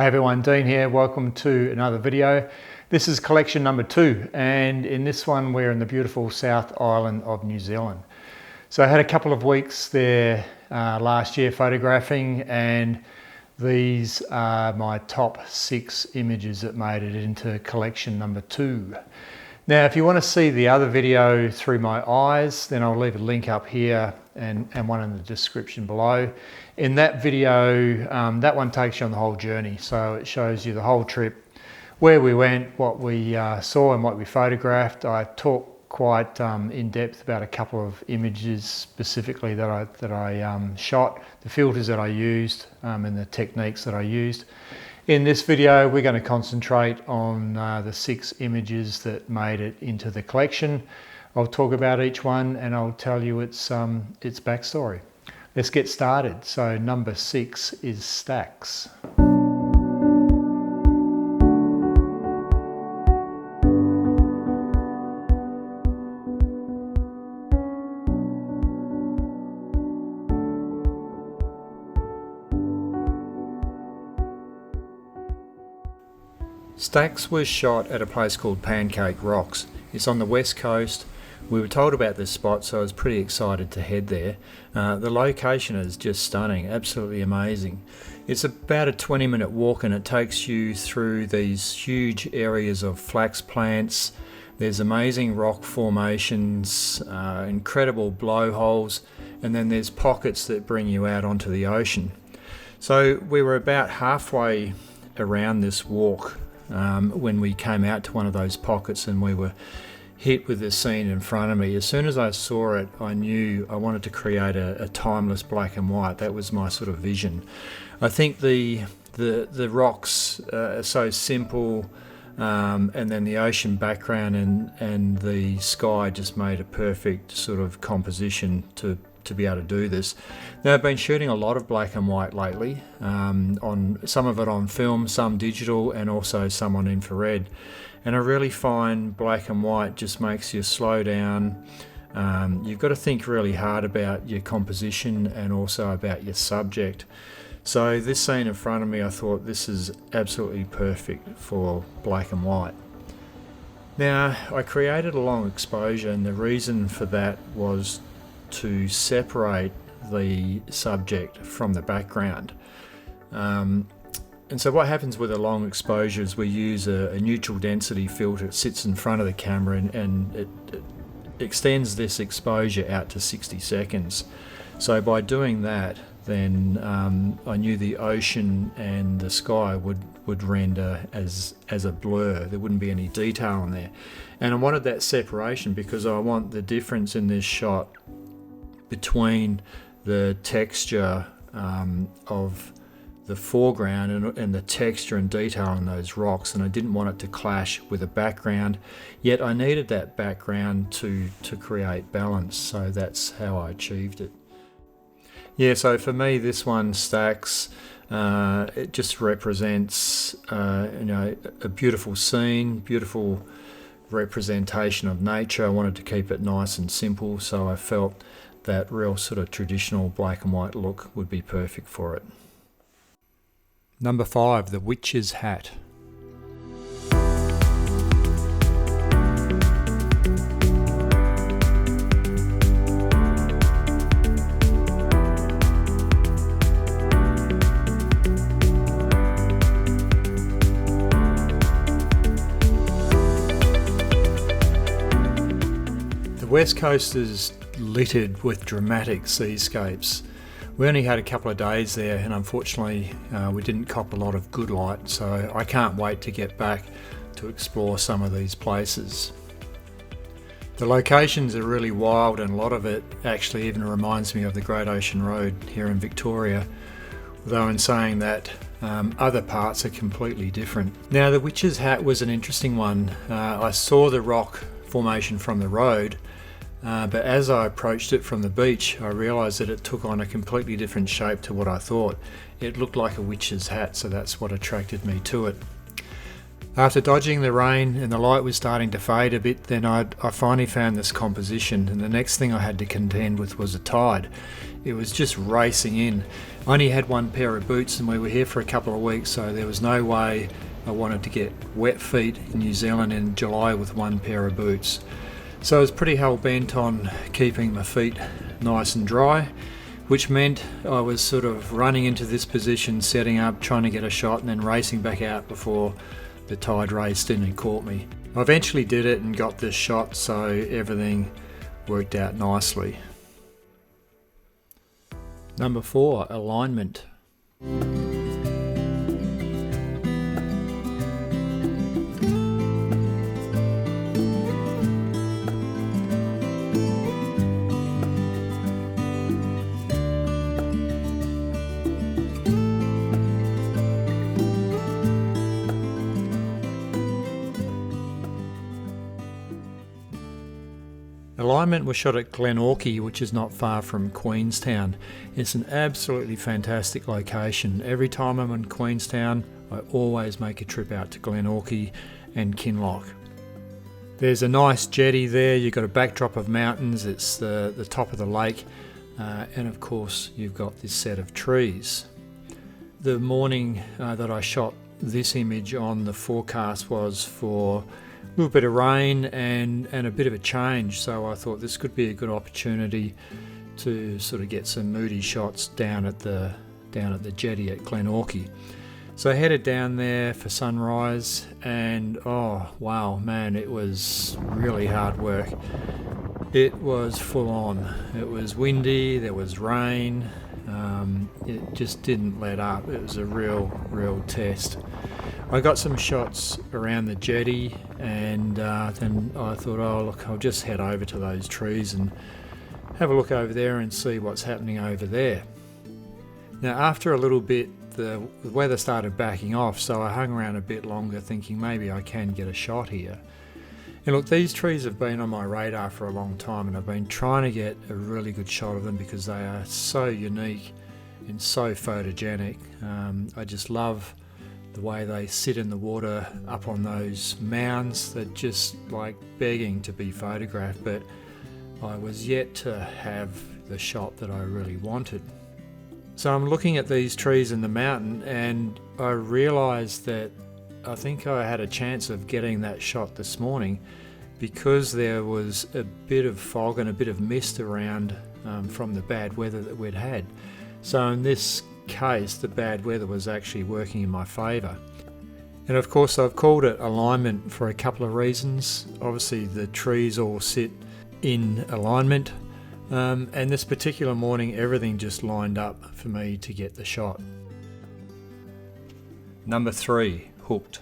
Hey everyone, Dean here. Welcome to another video. This is collection number 2, and in this one we're in the beautiful South Island of New Zealand. So I had a couple of weeks there last year photographing, and these are my top 6 images that made it into collection number 2. Now if you want to see the other video through my eyes, then I'll leave a link up here and one in the description below. In that video, that one takes you on the whole journey, so it shows you the whole trip, where we went, what we saw and what we photographed. I talk quite in depth about a couple of images specifically that I shot, the filters that I used and the techniques that I used. In this video we're going to concentrate on the 6 images that made it into the collection. I'll talk about each one and I'll tell you its backstory. Let's get started. So number 6 is stacks. Stacks was shot at a place called Pancake Rocks. It's on the west coast. We were told about this spot, so I was pretty excited to head there. The location is just stunning, absolutely amazing. It's about a 20-minute walk and it takes you through these huge areas of flax plants. There's amazing rock formations, incredible blowholes, and then there's pockets that bring you out onto the ocean. So we were about halfway around this walk when we came out to one of those pockets and we were hit with this scene in front of me. As soon as I saw it, I knew I wanted to create a timeless black and white. That was my sort of vision. I think the rocks are so simple, and then the ocean background and the sky just made a perfect sort of composition to be able to do this. Now I've been shooting a lot of black and white lately, on some of it on film, some digital, and also some on infrared. And I really find black and white just makes you slow down. You've got to think really hard about your composition and also about your subject. So this scene in front of me, I thought this is absolutely perfect for black and white. Now I created a long exposure, and the reason for that was to separate the subject from the background. And so what happens with a long exposure is we use a neutral density filter. It sits in front of the camera and it extends this exposure out to 60 seconds. So by doing that, then I knew the ocean and the sky would render as a blur. There wouldn't be any detail in there. And I wanted that separation because I want the difference in this shot between the texture of the foreground and the texture and detail on those rocks, and I didn't want it to clash with the background, yet I needed that background to create balance, so that's how I achieved it. Yeah, so for me this one, Stacks, it just represents a beautiful scene, beautiful representation of nature. I wanted to keep it nice and simple, so I felt that real sort of traditional black and white look would be perfect for it. Number 5, the witch's hat. The west coast is littered with dramatic seascapes. We only had a couple of days there, and unfortunately we didn't cop a lot of good light, so I can't wait to get back to explore some of these places. The locations are really wild, and a lot of it actually even reminds me of the Great Ocean Road here in Victoria, though in saying that other parts are completely different. Now the Witch's Hat was an interesting one. I saw the rock formation from the road, but as I approached it from the beach, I realised that it took on a completely different shape to what I thought. It looked like a witch's hat, so that's what attracted me to it. After dodging the rain and the light was starting to fade a bit, then I finally found this composition, and the next thing I had to contend with was a tide. It was just racing in. I only had one pair of boots and we were here for a couple of weeks, so there was no way I wanted to get wet feet in New Zealand in July with one pair of boots. So I was pretty hell-bent on keeping my feet nice and dry, which meant I was sort of running into this position, setting up, trying to get a shot and then racing back out before the tide raced in and caught me. I eventually did it and got this shot, so everything worked out nicely. Number 4, alignment. Alignment was shot at Glenorchy, which is not far from Queenstown. It's an absolutely fantastic location. Every time I'm in Queenstown, I always make a trip out to Glenorchy and Kinloch. There's a nice jetty there, you've got a backdrop of mountains, it's the top of the lake, and of course you've got this set of trees. The morning that I shot this image on, the forecast was for a little bit of rain and a bit of a change, so I thought this could be a good opportunity to sort of get some moody shots down at the jetty at Glenorchy. So I headed down there for sunrise, and oh wow, man, it was really hard work. It was full on. It was windy, there was rain, it just didn't let up. It was a real test. I got some shots around the jetty, and then I thought, oh look, I'll just head over to those trees and have a look over there and see what's happening over there. Now after a little bit, the weather started backing off, so I hung around a bit longer thinking maybe I can get a shot here. And look, these trees have been on my radar for a long time, and I've been trying to get a really good shot of them because they are so unique and so photogenic. I just love the way they sit in the water up on those mounds. They're just like begging to be photographed, but I was yet to have the shot that I really wanted. So I'm looking at these trees in the mountain, and I realised that I think I had a chance of getting that shot this morning because there was a bit of fog and a bit of mist around from the bad weather that we'd had. So in this case, the bad weather was actually working in my favour. And of course I've called it alignment for a couple of reasons. Obviously the trees all sit in alignment, and this particular morning everything just lined up for me to get the shot. Number 3, hooked.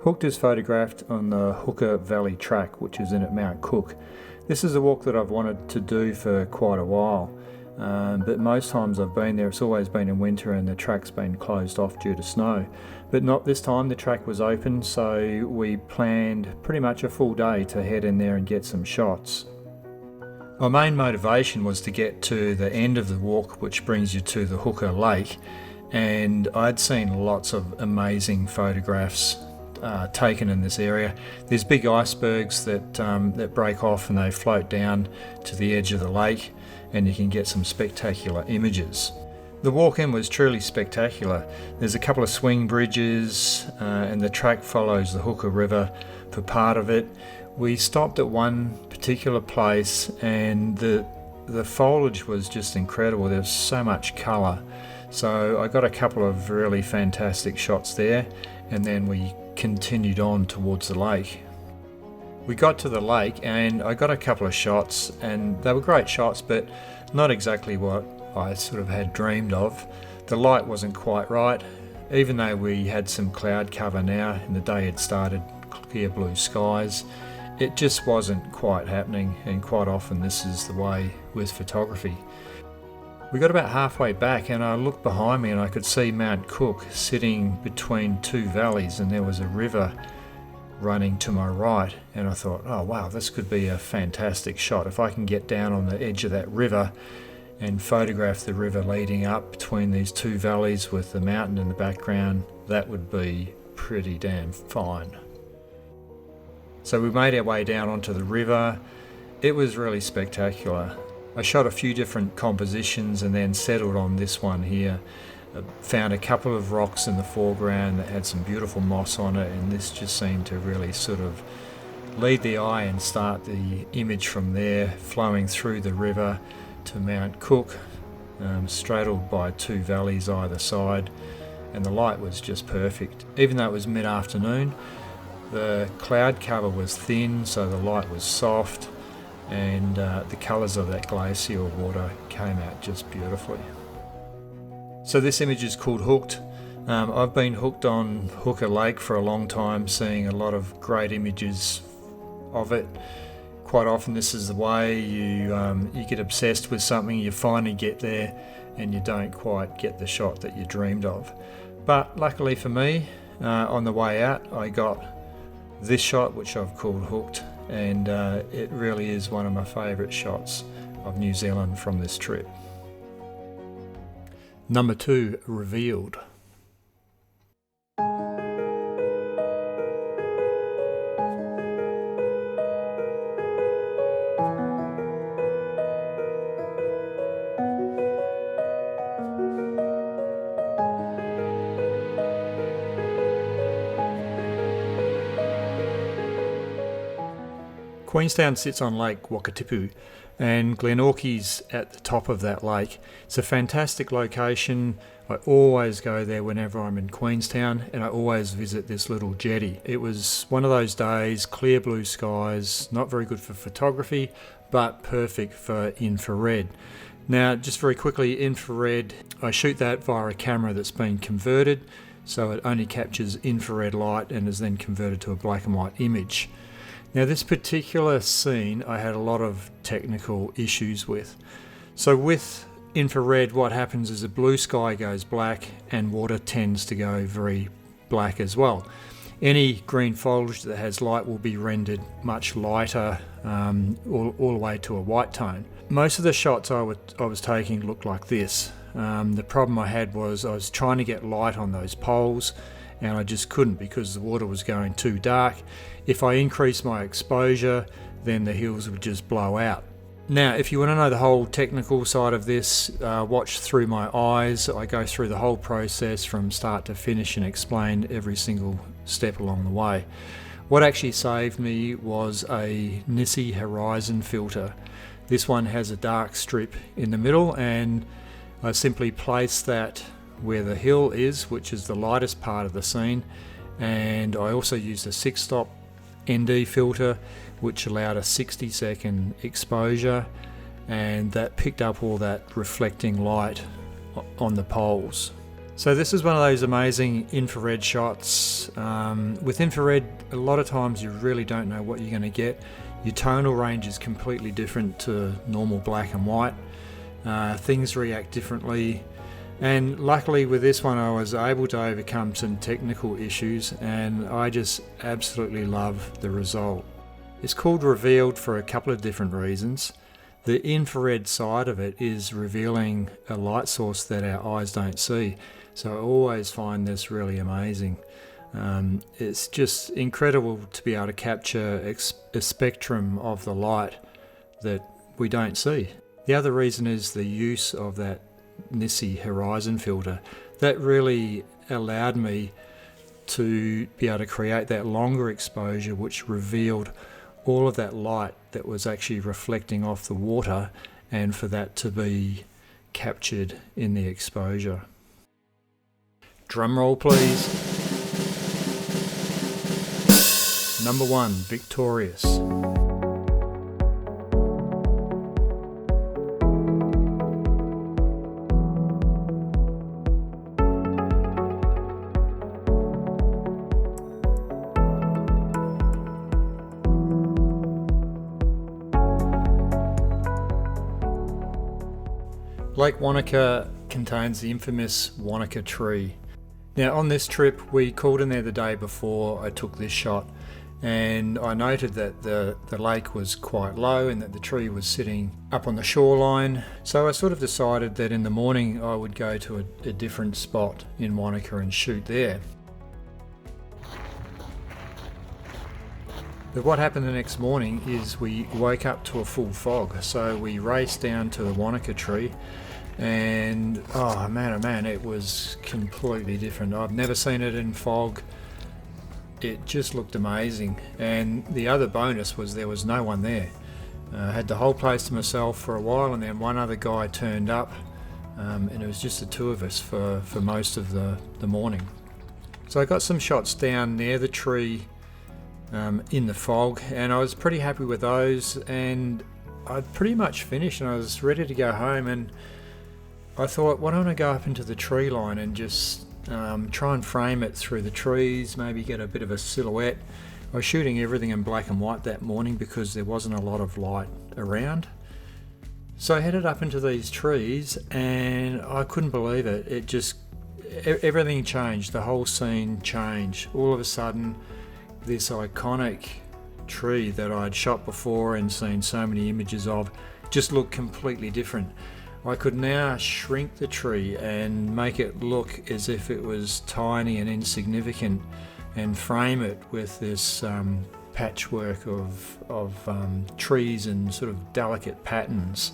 Hooked is photographed on the Hooker Valley track, which is in at Mount Cook. This is a walk that I've wanted to do for quite a while, but most times I've been there, it's always been in winter and the track's been closed off due to snow. But not this time, the track was open, so we planned pretty much a full day to head in there and get some shots. My main motivation was to get to the end of the walk, which brings you to the Hooker Lake, and I'd seen lots of amazing photographs taken in this area. There's big icebergs that break off and they float down to the edge of the lake, and you can get some spectacular images. The walk-in was truly spectacular. There's a couple of swing bridges and the track follows the Hooker River for part of it. We stopped at one particular place and the foliage was just incredible. There's so much colour. So I got a couple of really fantastic shots there, and then we continued on towards the lake. We got to the lake and I got a couple of shots, and they were great shots, but not exactly what I sort of had dreamed of. The light wasn't quite right, even though we had some cloud cover now and the day had started, clear blue skies. It just wasn't quite happening, and quite often this is the way with photography. We got about halfway back and I looked behind me and I could see Mount Cook sitting between two valleys, and there was a river running to my right, and I thought, oh wow, this could be a fantastic shot. If I can get down on the edge of that river and photograph the river leading up between these two valleys with the mountain in the background, that would be pretty damn fine. So we made our way down onto the river. It was really spectacular. I shot a few different compositions and then settled on this one here. I found a couple of rocks in the foreground that had some beautiful moss on it, and this just seemed to really sort of lead the eye and start the image from there, flowing through the river to Mount Cook, straddled by two valleys either side, and the light was just perfect. Even though it was mid-afternoon, the cloud cover was thin, so the light was soft, and the colours of that glacial water came out just beautifully. So this image is called Hooked. I've been hooked on Hooker Lake for a long time, seeing a lot of great images of it. Quite often this is the way you get obsessed with something, you finally get there and you don't quite get the shot that you dreamed of. But luckily for me, on the way out I got this shot, which I've called Hooked, and it really is one of my favourite shots of New Zealand from this trip. Number 2, Revealed. Queenstown sits on Lake Wakatipu, and Glenorchy's at the top of that lake. It's a fantastic location. I always go there whenever I'm in Queenstown, and I always visit this little jetty. It was one of those days, clear blue skies, not very good for photography, but perfect for infrared. Now, just very quickly, infrared, I shoot that via a camera that's been converted, so it only captures infrared light and is then converted to a black and white image. Now this particular scene I had a lot of technical issues with. So with infrared, what happens is the blue sky goes black and water tends to go very black as well. Any green foliage that has light will be rendered much lighter, all the way to a white tone. Most of the shots I was taking looked like this. The problem I had was I was trying to get light on those poles, and I just couldn't because the water was going too dark. If I increased my exposure, then the hills would just blow out. Now, if you want to know the whole technical side of this, watch Through My Eyes. I go through the whole process from start to finish and explain every single step along the way. What actually saved me was a Nissi Horizon filter. This one has a dark strip in the middle, and I simply place that where the hill is, which is the lightest part of the scene, and I also used a 6-stop ND filter which allowed a 60-second exposure, and that picked up all that reflecting light on the poles. So this is one of those amazing infrared shots. With infrared, a lot of times you really don't know what you're going to get. Your tonal range is completely different to normal black and white. Things react differently. And luckily with this one I was able to overcome some technical issues, and I just absolutely love the result. It's called Revealed for a couple of different reasons. The infrared side of it is revealing a light source that our eyes don't see, so I always find this really amazing. It's just incredible to be able to capture a spectrum of the light that we don't see. The other reason is the use of that Nissi Horizon filter. That really allowed me to be able to create that longer exposure which revealed all of that light that was actually reflecting off the water, and for that to be captured in the exposure. Drum roll please. Number 1, Victorious. Lake Wanaka contains the infamous Wanaka tree. Now on this trip we called in there the day before I took this shot, and I noted that the lake was quite low and that the tree was sitting up on the shoreline. So I sort of decided that in the morning I would go to a different spot in Wanaka and shoot there. But what happened the next morning is we woke up to a full fog, so we raced down to the Wanaka tree, and oh man, it was completely different. I've never seen it in fog. It just looked amazing, and the other bonus was there was no one there. I had the whole place to myself for a while, and then one other guy turned up, and it was just the two of us for most of the morning. So I got some shots down near the tree in the fog, and I was pretty happy with those, and I'd pretty much finished and I was ready to go home, and I thought, why don't I go up into the tree line and just try and frame it through the trees, maybe get a bit of a silhouette. I was shooting everything in black and white that morning because there wasn't a lot of light around. So I headed up into these trees and I couldn't believe it. It just, everything changed, the whole scene changed. All of a sudden, this iconic tree that I'd shot before and seen so many images of just looked completely different. I could now shrink the tree and make it look as if it was tiny and insignificant, and frame it with this patchwork of trees and sort of delicate patterns.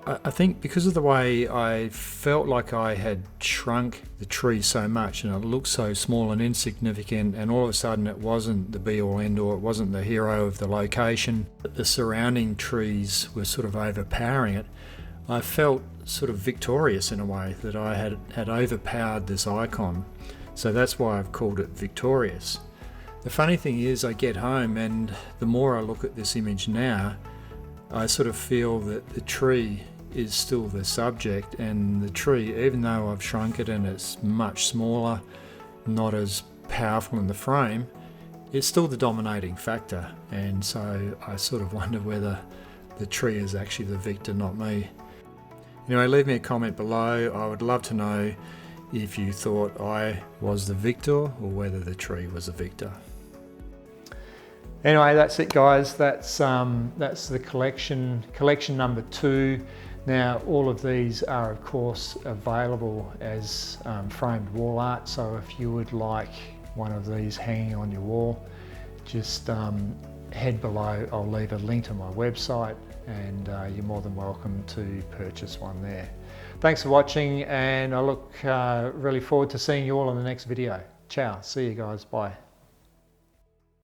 I think because of the way I felt like I had shrunk the tree so much and it looked so small and insignificant, and all of a sudden it wasn't the be-all end-all, it wasn't the hero of the location, but the surrounding trees were sort of overpowering it. I felt sort of victorious in a way, that I had overpowered this icon. So that's why I've called it Victorious. The funny thing is, I get home and the more I look at this image now, I sort of feel that the tree is still the subject, and the tree, even though I've shrunk it and it's much smaller, not as powerful in the frame, it's still the dominating factor. And so I sort of wonder whether the tree is actually the victor, not me. Anyway, leave me a comment below. I would love to know if you thought I was the victor or whether the tree was the victor. Anyway, that's it, guys. That's the collection number 2. Now, all of these are, of course, available as framed wall art. So if you would like one of these hanging on your wall, just head below. I'll leave a link to my website, and you're more than welcome to purchase one there. Thanks for watching, and I look really forward to seeing you all in the next video. Ciao. See you guys. Bye.